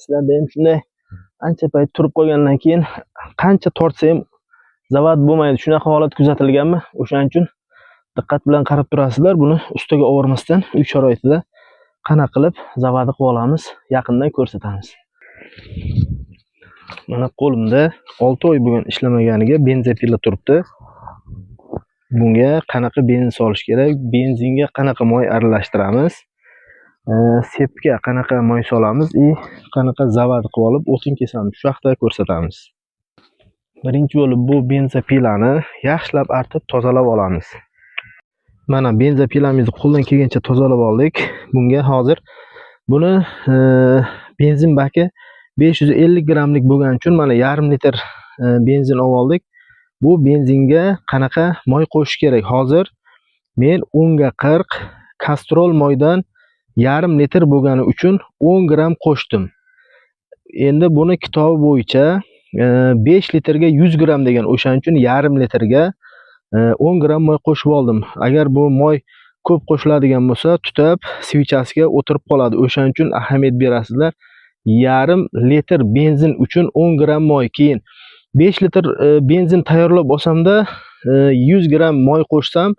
Sizlarda ham shunday ancha payt turib qolgandan keyin qancha tortsa ham zavod bo'lmaydi. Shunaqa holat kuzatilganmi? O'shaning uchun diqqat bilan qarab turasizlar. Buni ustiga o'rmasdan uy sharoitida qana qilib zavodi qilib olamiz, yaqindan ko'rsatamiz. Mana qo'limda 6 oy bo'lgan ishlamaganiga benzopila turibdi. Bunga qanaqa benzin solish kerak? Benzinga qanaqa moy aralashtiramiz? Sepga qanaqa moy solamiz? Qanaqa zavod qilib olib o'tin kesamiz? Shu haqda ko'rsatamiz. Birinchi bo'lib bu benzopilani yaxshilab artib tozalab olamiz. Mana benzopilamizni qo'ldan kelgancha tozalab oldik. Bunga hozir buni benzin baki 550 gramlik bo'lgani uchun mana yarim litr benzin oldik. Bu benzinga qanaqa moy qo'shish kerak? Hozir men 10 ga 40 kastrol moydan yarim litr bo'lgani uchun 10 gram qo'shdim. Endi buni kitobi bo'yicha 5 litrga 100 gram degan, o'shaning uchun yarim litrga 10 gram moy qo'shib oldim. Agar bu moy ko'p qo'shiladigan bo'lsa, tutab svichasiga o'tirib qoladi. O'shaning uchun ahamiyat berasizlar. Yarim litr benzin uchun 10 gram moy, keyin 5 litr benzin tayyorlab olsamda 100 gram moy qo'shsam,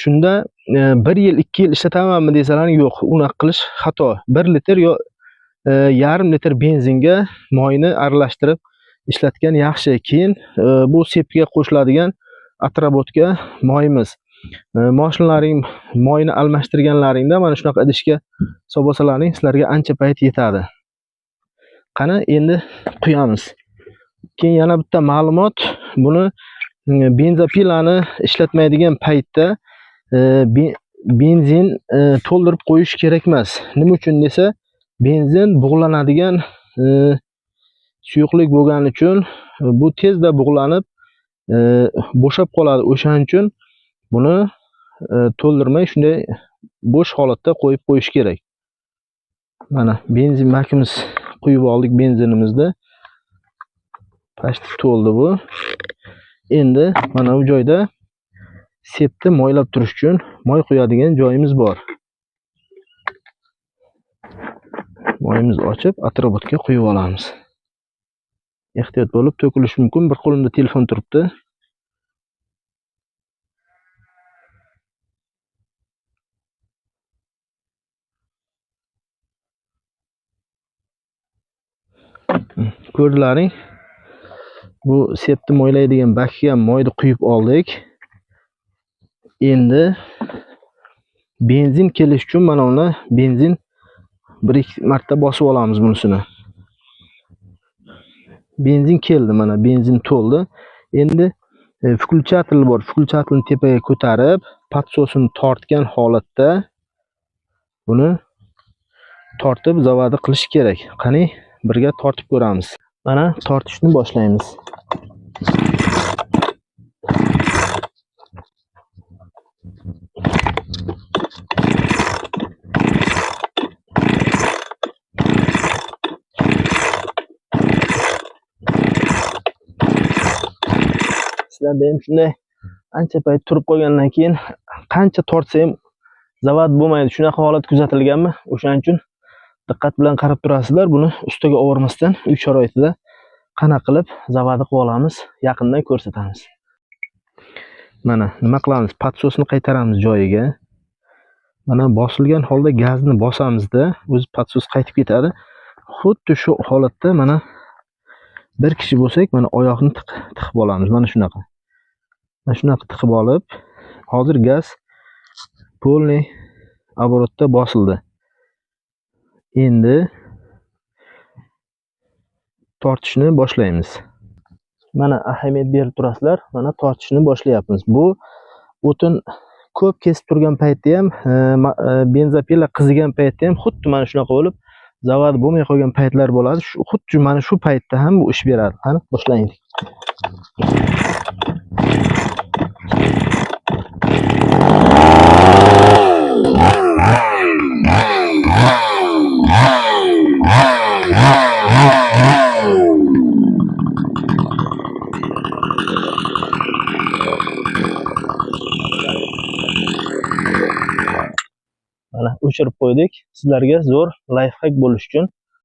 shunda 1 yil 2 yil ishlatamanmi desalar, yo'q, unaqa qilish xato. 1 litr yo yarim litr benzinga moyni aralashtirib ishlatgan yaxshi. Keyin bu sepga qo'shiladigan atrobotka moyimiz. Mashinalaring moyni almashtirganlaringda mana shunaqa idishga solib olsalaring sizlarga ancha payt yetadi. Qani endi quyamiz. Keyin yana bitta ma'lumot, buni benzopilani ishlatmaydigan paytda benzin to'ldirib qo'yish kerak emas. Nima uchun desa, benzin bug'lanadigan suyuqlik bo'lgani uchun bu tezda bug'lanib bo'shab qoladi. O'shaning uchun buni to'ldirmay shunday bo'sh holatda qo'yib qo'yish kerak. Mana benzin bakimiz quyib oldik benzinimizni. Pashti to'ldi bu. Endi mana bu joyda sepni moylab turish uchun moy quyadigan joyimiz bor. Moyimizni ochib atrobotga quyib olamiz. Ehtiyot bo'lib, to'kilishi mumkin. Bir qo'limda telefon turibdi. Ko'rdilaring? Bu sepni moylaydigan bakka moyni quyib oldik. Endi benzin kelish uchun mana uni benzin 1-2 marta bosib olamiz bunisini. Benzin keldi, mana benzin to'ldi. Endi включатель bor. Включателni tepaga ko'tarib, padsosini tortgan holatda buni tortib zavodi qilish kerak. Qani birga tortib ko'ramiz. Mana tortishni boshlaymiz. Sizlarda ham shunday ancha payt turib qolgandan keyin qancha tortsa ham zavod bo'lmaydi. Shunaqa holat kuzatilganmi? O'shaning uchun diqqat bilan qarab turasizlar. Buni ustiga o'rmasdan uy sharoitida qana qilib zavodi qilib olamiz, yaqindan ko'rsatamiz. Mana nima qilamiz? Padsosni qaytaramiz joyiga. Mana bosilgan holda gazni bosamizda, o'zi padsos qaytib ketadi. Xuddi shu holatda mana bir kishi bo'lsak, mana oyoqni tiqib olamiz. Mana shunaqa. Mana shunaqa tiqib olib, hozir gaz polniy оборотda bosildi. Endi tortishni boshlaymiz. Mana ahamiyat berib turasizlar. Mana tortishni boshlayapmiz. Bu o'tin ko'p kesib turgan paytda ham, benzopila qizigan paytda ham xuddi mana shunaqa bo'lib, zavod bo'lmay qolgan paytlar bo'ladi. Xuddi mana shu paytda ham bu ish beradi. Qani boshlaylik. Mana o'chirib qo'ydik. Sizlarga zo'r lifehack bo'lish uchun